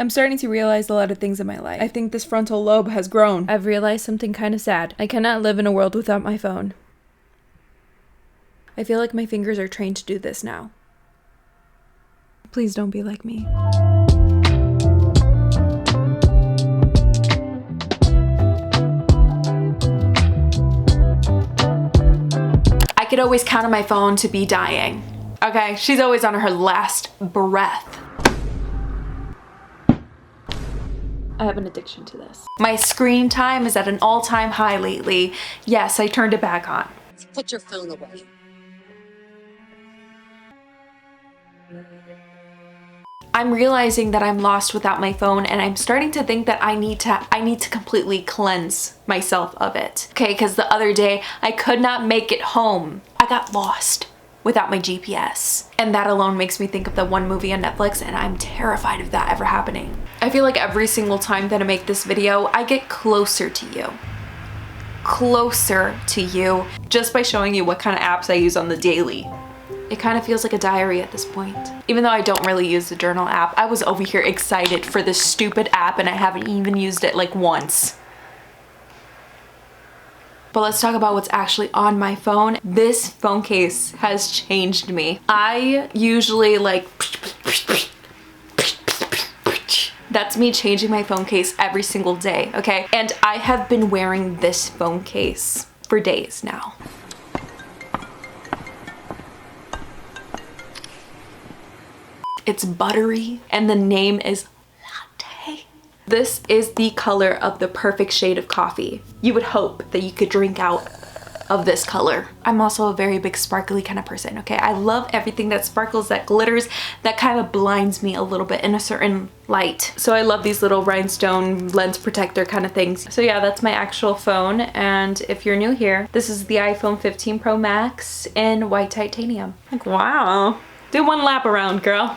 I'm starting to realize a lot of things in my life. I think this frontal lobe has grown. I've realized something kind of sad. I cannot live in a world without my phone. I feel like my fingers are trained to do this now. Please don't be like me. I could always count on my phone to be dying. Okay, she's always on her last breath. I have an addiction to this. My screen time is at an all-time high lately. Yes, I turned it back on. Put your phone away. I'm realizing that I'm lost without my phone, and I'm starting to think that I need to completely cleanse myself of it. Okay, because the other day I could not make it home. I got lost without my GPS. And that alone makes me think of the one movie on Netflix, and I'm terrified of that ever happening. I feel like every single time that I make this video, I get closer to you. Closer to you just by showing you what kind of apps I use on the daily. It kind of feels like a diary at this point. Even though I don't really use the journal app, I was over here excited for this stupid app and I haven't even used it like once. But let's talk about what's actually on my phone. This phone case has changed me. I usually like, that's me changing my phone case every single day, okay? And I have been wearing this phone case for days now. It's buttery and the name is Latte. This is the color of the perfect shade of coffee. You would hope that you could drink out of this color. I'm also a very big sparkly kind of person, okay? I love everything that sparkles, that glitters, that kind of blinds me a little bit in a certain light. So I love these little rhinestone lens protector kind of things. So yeah, that's my actual phone. And if you're new here, this is the iPhone 15 Pro Max in white titanium. Like, wow. Do one lap around, girl.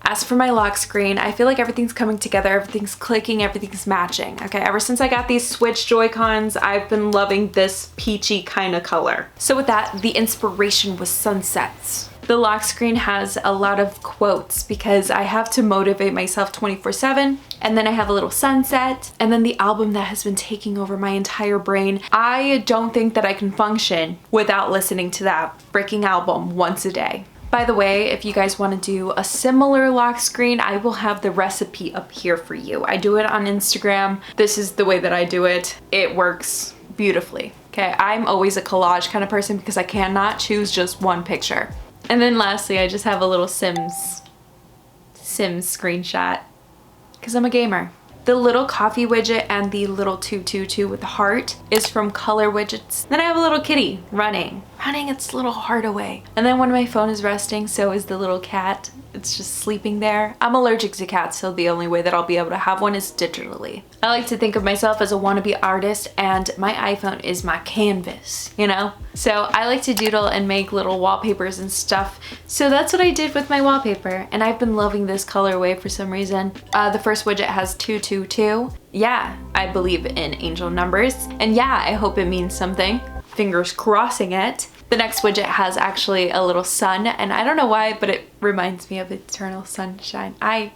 As for my lock screen, I feel like everything's coming together, everything's clicking, everything's matching. Okay, ever since I got these Switch Joy-Cons, I've been loving this peachy kind of color. So with that, the inspiration was sunsets. The lock screen has a lot of quotes because I have to motivate myself 24/7, and then I have a little sunset, and then the album that has been taking over my entire brain. I don't think that I can function without listening to that freaking album once a day. By the way, if you guys want to do a similar lock screen, I will have the recipe up here for you. I do it on Instagram. This is the way that I do it. It works beautifully. Okay, I'm always a collage kind of person because I cannot choose just one picture. And then lastly, I just have a little Sims screenshot because I'm a gamer. The little coffee widget and the little 222 with the heart is from Color Widgets. Then I have a little kitty running its little heart away. And then when my phone is resting, so is the little cat. It's just sleeping there. I'm allergic to cats, so the only way that I'll be able to have one is digitally. I like to think of myself as a wannabe artist, and my iPhone is my canvas, you know? So I like to doodle and make little wallpapers and stuff. So that's what I did with my wallpaper, and I've been loving this colorway for some reason. The first widget has 222. Yeah, I believe in angel numbers. And yeah, I hope it means something. Fingers crossing it. The next widget has actually a little sun, and I don't know why, but it reminds me of eternal sunshine. And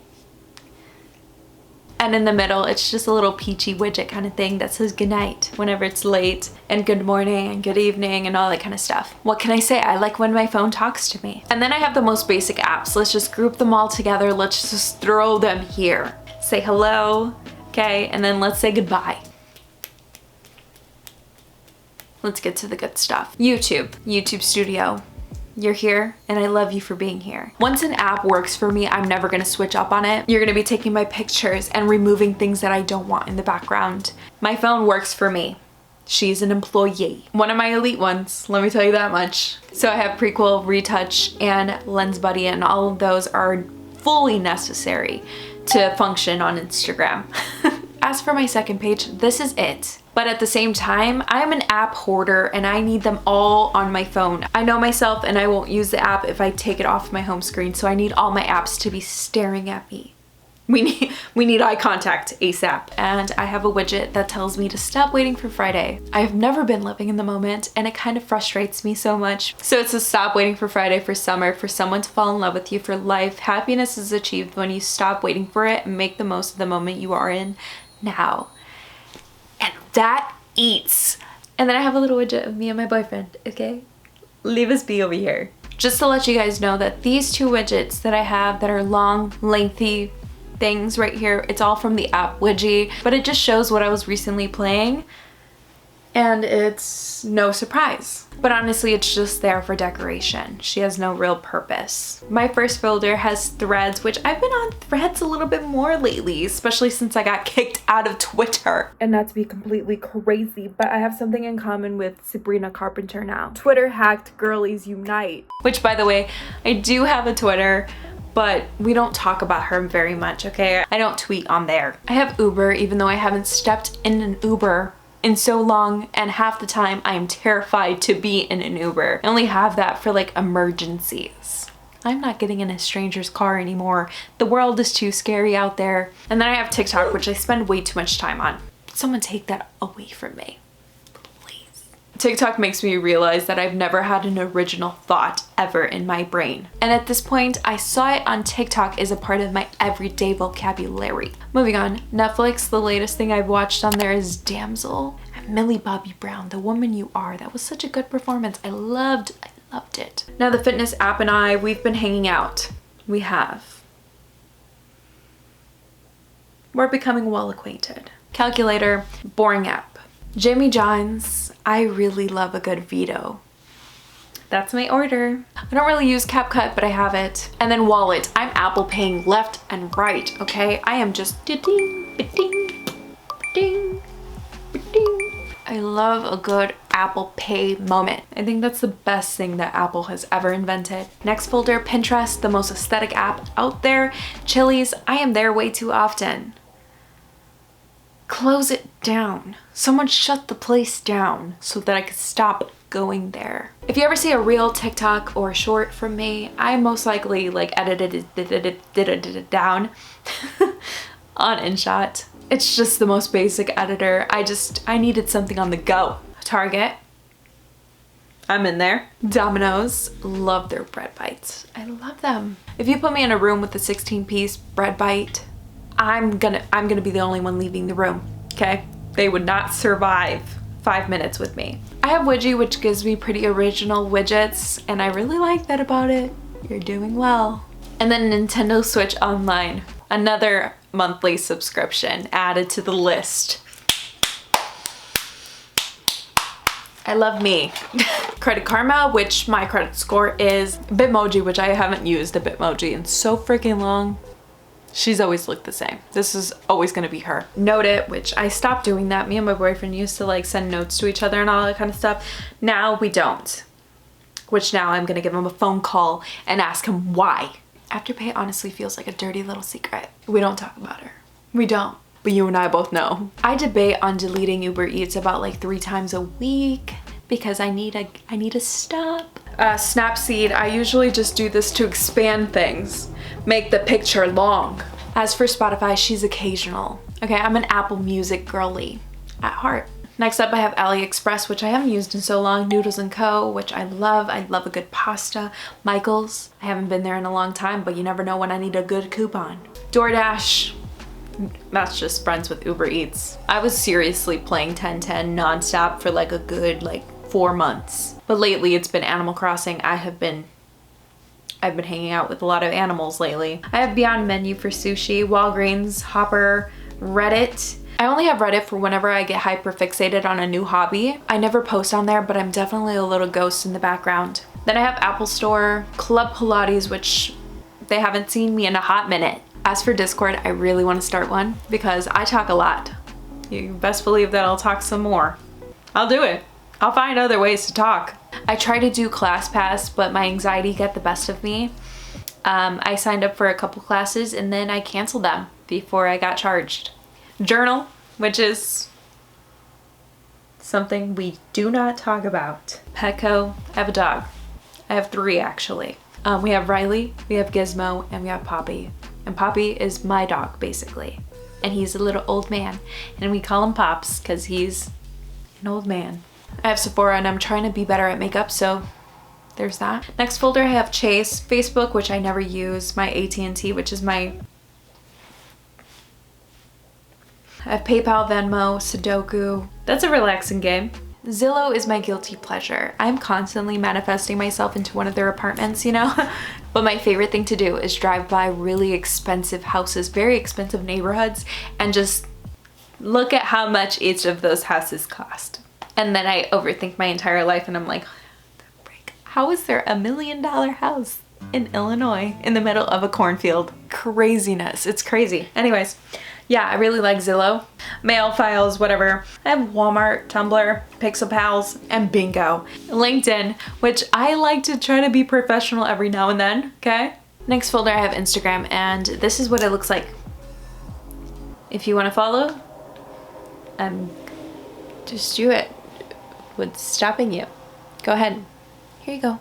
in the middle, it's just a little peachy widget kind of thing that says goodnight whenever it's late, and good morning and good evening and all that kind of stuff. What can I say? I like when my phone talks to me. And then I have the most basic apps. Let's just group them all together. Let's just throw them here. Say hello, okay? And then let's say goodbye. Let's get to the good stuff. YouTube Studio. You're here and I love you for being here. Once an app works for me, I'm never gonna switch up on it. You're gonna be taking my pictures and removing things that I don't want in the background. My phone works for me. She's an employee. One of my elite ones, let me tell you that much. So I have Prequel, Retouch, and Lens Buddy, and all of those are fully necessary to function on Instagram. As for my second page, this is it. But at the same time, I'm an app hoarder and I need them all on my phone. I know myself and I won't use the app if I take it off my home screen, so I need all my apps to be staring at me We need eye contact ASAP. And I have a widget that tells me to stop waiting for Friday. I have never been living in the moment and it kind of frustrates me so much. So it says stop waiting for Friday for summer, for someone to fall in love with you for life. Happiness is achieved when you stop waiting for it and make the most of the moment you are in now. And that eats. And then I have a little widget of me and my boyfriend, okay? Leave us be over here. Just to let you guys know that these two widgets that I have that are long, lengthy things right here, it's all from the app Widgy, but it just shows what I was recently playing and it's no surprise. But honestly, it's just there for decoration. She has no real purpose. My first folder has threads, which I've been on threads a little bit more lately, especially since I got kicked out of Twitter. And not to be completely crazy, but I have something in common with Sabrina Carpenter now. Twitter hacked girlies unite. Which, by the way, I do have a Twitter, but we don't talk about her very much, okay? I don't tweet on there. I have Uber, even though I haven't stepped in an Uber in so long, and half the time I am terrified to be in an Uber. I only have that for like emergencies. I'm not getting in a stranger's car anymore. The world is too scary out there. And then I have TikTok, which I spend way too much time on. Someone take that away from me. TikTok makes me realize that I've never had an original thought ever in my brain. And at this point, I saw it on TikTok as a part of my everyday vocabulary. Moving on, Netflix, the latest thing I've watched on there is Damsel and Millie Bobby Brown, The Woman You Are. That was such a good performance. I loved it. Now the fitness app and I, we've been hanging out. We have. We're becoming well acquainted. Calculator, boring app. Jamie John's, I really love a good veto. That's my order. I don't really use CapCut, but I have it. And then wallet, I'm Apple paying left and right, okay? I am just ding, ding, ding, ding. I love a good Apple Pay moment. I think that's the best thing that Apple has ever invented. Next folder, Pinterest, the most aesthetic app out there. Chili's, I am there way too often. Close it down. Someone shut the place down so that I could stop going there. If you ever see a reel, TikTok, or a short from me, I most likely like edited it down on InShot. It's just the most basic editor. I needed something on the go. Target. I'm in there. Domino's, love their bread bites. I love them. If you put me in a room with a 16-piece bread bite, I'm gonna be the only one leaving the room, okay? They would not survive 5 minutes with me. I have Widgy, which gives me pretty original widgets, and I really like that about it. You're doing well. And then Nintendo Switch Online, another monthly subscription added to the list. I love me. Credit Karma, which my credit score is. Bitmoji, which I haven't used a Bitmoji in so freaking long. She's always looked the same. This is always gonna be her. Note It, which I stopped doing that. Me and my boyfriend used to like send notes to each other and all that kind of stuff. Now we don't. Which now I'm gonna give him a phone call and ask him why. Afterpay honestly feels like a dirty little secret. We don't talk about her. We don't. But you and I both know. I debate on deleting Uber Eats about like 3 times a week because I need a stop. Snapseed, I usually just do this to expand things, make the picture long. As for Spotify, she's occasional. Okay, I'm an Apple Music girly at heart. Next up, I have AliExpress, which I haven't used in so long. Noodles & Co., which I love. I love a good pasta. Michael's, I haven't been there in a long time, but you never know when I need a good coupon. DoorDash, that's just friends with Uber Eats. I was seriously playing 1010 nonstop for like a good 4 months. But lately it's been Animal Crossing. I've been hanging out with a lot of animals lately. I have Beyond Menu for sushi, Walgreens, Hopper, Reddit. I only have Reddit for whenever I get hyper fixated on a new hobby. I never post on there, but I'm definitely a little ghost in the background. Then I have Apple Store, Club Pilates, which they haven't seen me in a hot minute. As for Discord, I really want to start one because I talk a lot. You best believe that I'll talk some more. I'll do it. I'll find other ways to talk. I try to do ClassPass, but my anxiety got the best of me. I signed up for a couple classes and then I canceled them before I got charged. Journal, which is something we do not talk about. Petco, I have a dog. I have 3 actually. We have Riley, we have Gizmo, and we have Poppy. And Poppy is my dog, basically. And he's a little old man. And we call him Pops because he's an old man. I have Sephora and I'm trying to be better at makeup, so there's that. Next folder I have Chase, Facebook, which I never use, my AT&T, which is my... I have PayPal, Venmo, Sudoku. That's a relaxing game. Zillow is my guilty pleasure. I'm constantly manifesting myself into one of their apartments, you know? But my favorite thing to do is drive by really expensive houses, very expensive neighborhoods, and just look at how much each of those houses cost. And then I overthink my entire life and I'm like, how is there $1 million house in Illinois in the middle of a cornfield? Craziness. It's crazy. Anyways. Yeah, I really like Zillow, mail files, whatever. I have Walmart, Tumblr, Pixelpals, and Bingo. LinkedIn, which I like to try to be professional every now and then, okay? Next folder I have Instagram, and this is what it looks like. If you want to follow, just do it. What's stopping you? Go ahead. Here you go.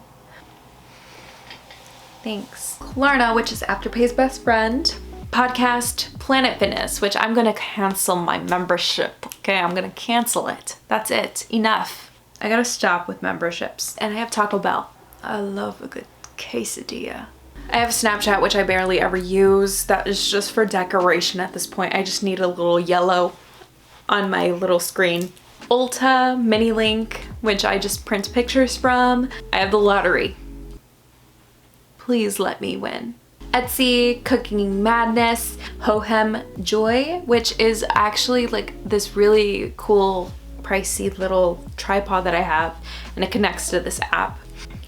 Thanks. Klarna, which is Afterpay's best friend. Podcast Planet Fitness, which I'm gonna cancel my membership. Okay, I'm gonna cancel it. That's it. Enough. I gotta stop with memberships. And I have Taco Bell. I love a good quesadilla. I have Snapchat, which I barely ever use. That is just for decoration at this point. I just need a little yellow on my little screen. Ulta, Mini Link, which I just print pictures from. I have the lottery. Please let me win. Etsy, Cooking Madness, Hohem Joy, which is actually like this really cool pricey little tripod that I have, and it connects to this app.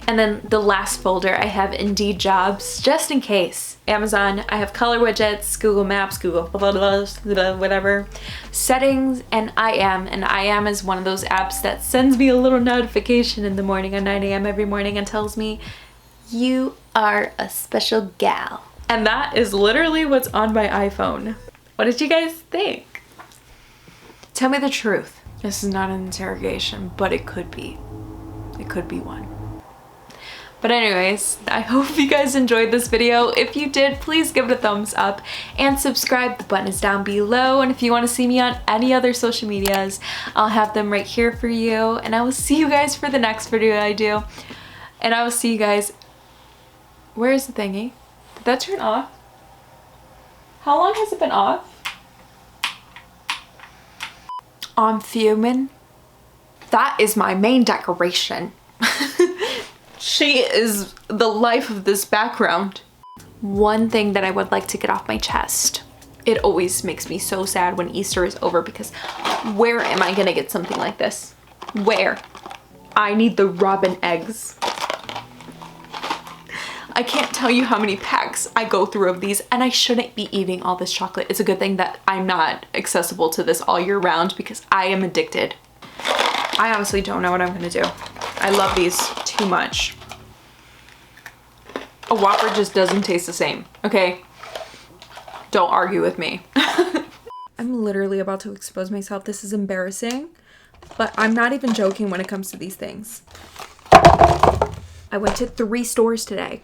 And then the last folder I have Indeed Jobs, just in case. Amazon, I have color widgets, Google Maps, Google blah, blah, blah, whatever. Settings, and IM is one of those apps that sends me a little notification in the morning at 9 a.m. every morning and tells me, you are a special gal. And that is literally what's on my iPhone. What did you guys think? Tell me the truth. This is not an interrogation, but it could be. It could be one. But anyways, I hope you guys enjoyed this video. If you did, please give it a thumbs up and subscribe. The button is down below. And if you want to see me on any other social medias, I'll have them right here for you. And I will see you guys for the next video I do. And I will see you guys. Where is the thingy? Did that turn off? How long has it been off? I'm fuming. That is my main decoration. She is the life of this background. One thing that I would like to get off my chest. It always makes me so sad when Easter is over because where am I gonna get something like this? Where? I need the robin eggs. I can't tell you how many packs I go through of these, and I shouldn't be eating all this chocolate. It's a good thing that I'm not accessible to this all year round because I am addicted. I honestly don't know what I'm gonna do. I love these too much. A Whopper just doesn't taste the same, okay? Don't argue with me. I'm literally about to expose myself. This is embarrassing, but I'm not even joking when it comes to these things. I went to 3 stores today,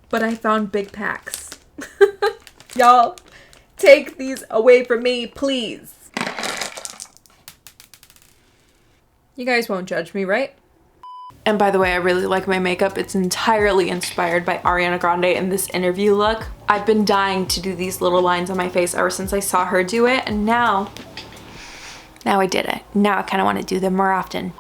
but I found big packs. Y'all, take these away from me, please. You guys won't judge me, right? And by the way, I really like my makeup. It's entirely inspired by Ariana Grande in this interview look. I've been dying to do these little lines on my face ever since I saw her do it, and now I did it. Now I kind of want to do them more often.